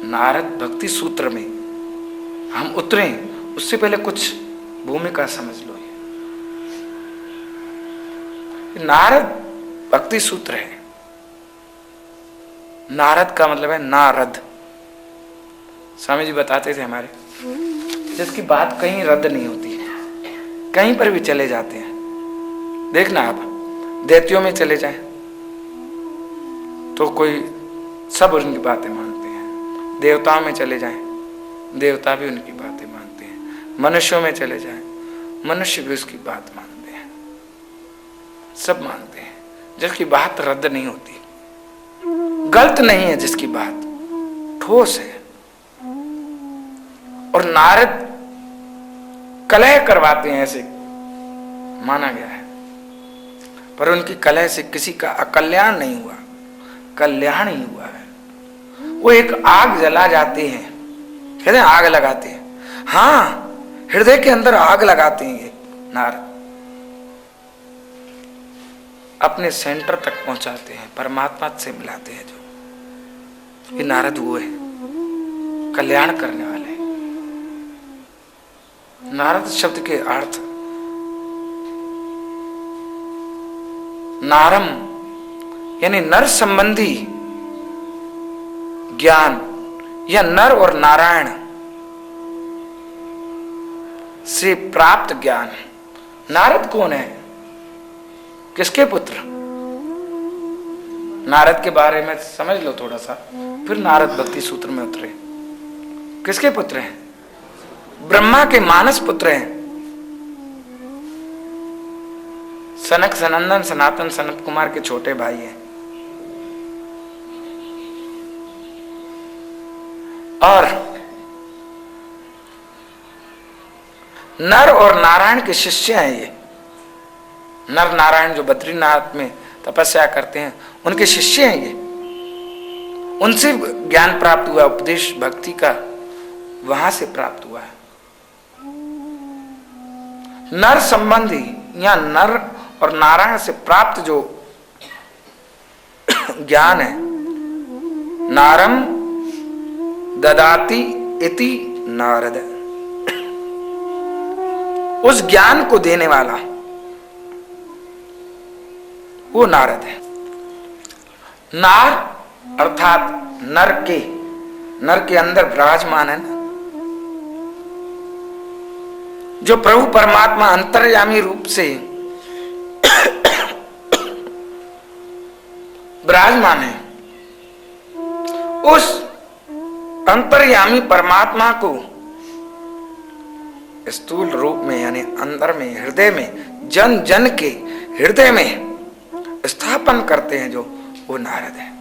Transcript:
नारद भक्ति सूत्र में हम उतरे उससे पहले कुछ भूमिका समझ लो। नारद भक्ति सूत्र है। नारद का मतलब है नारद। स्वामी जी बताते थे हमारे, जिसकी बात कहीं रद्द नहीं होती है, कहीं पर भी चले जाते हैं। देखना आप दैत्यों में चले जाएं तो कोई सब उनकी बातें मानते हैं, देवताओं में चले जाएं देवता भी उनकी बातें मानते हैं, मनुष्यों में चले जाएं मनुष्य भी उसकी बात मानते हैं, सब मानते हैं। जिसकी बात रद्द नहीं होती, गलत नहीं है, जिसकी बात ठोस है। और नारद कलह करवाते हैं ऐसे माना गया है, पर उनकी कलह से किसी का अकल्याण नहीं हुआ, कल्याण ही हुआ है। वो एक आग जला जाते हैं, कहते हैं आग लगाते हैं। हाँ, हृदय के अंदर आग लगाते हैं ये नारद, अपने सेंटर तक पहुंचाते हैं, परमात्मा से मिलाते हैं। जो ये नारद वो है, कल्याण करने वाले। नारद शब्द के अर्थ नारम यानी नर संबंधी ज्ञान या नर और नारायण से प्राप्त ज्ञान। नारद कौन है, किसके पुत्र? नारद के बारे में समझ लो थोड़ा सा, फिर नारद भक्ति सूत्र में उतरे। किसके पुत्र हैं? ब्रह्मा के मानस पुत्र हैं। सनक सनंदन सनातन सनत कुमार के छोटे भाई हैं। और नर और नारायण के शिष्य हैं ये। नर नारायण जो बद्रीनाथ में तपस्या करते हैं उनके शिष्य हैं ये। उनसे ज्ञान प्राप्त हुआ, उपदेश भक्ति का वहां से प्राप्त हुआ है। नर संबंधी या नर और नारायण से प्राप्त जो ज्ञान है, नारम ददाति इति नारद, उस ज्ञान को देने वाला वो नारद है। नार अर्थात नर के अंदर विराजमान है ना, जो प्रभु परमात्मा अंतर्यामी रूप से विराजमान है। उस अंतर्यामी परमात्मा को स्थूल रूप में यानी अंदर में, हृदय में, जन जन के हृदय में स्थापन करते हैं जो वो नारद है।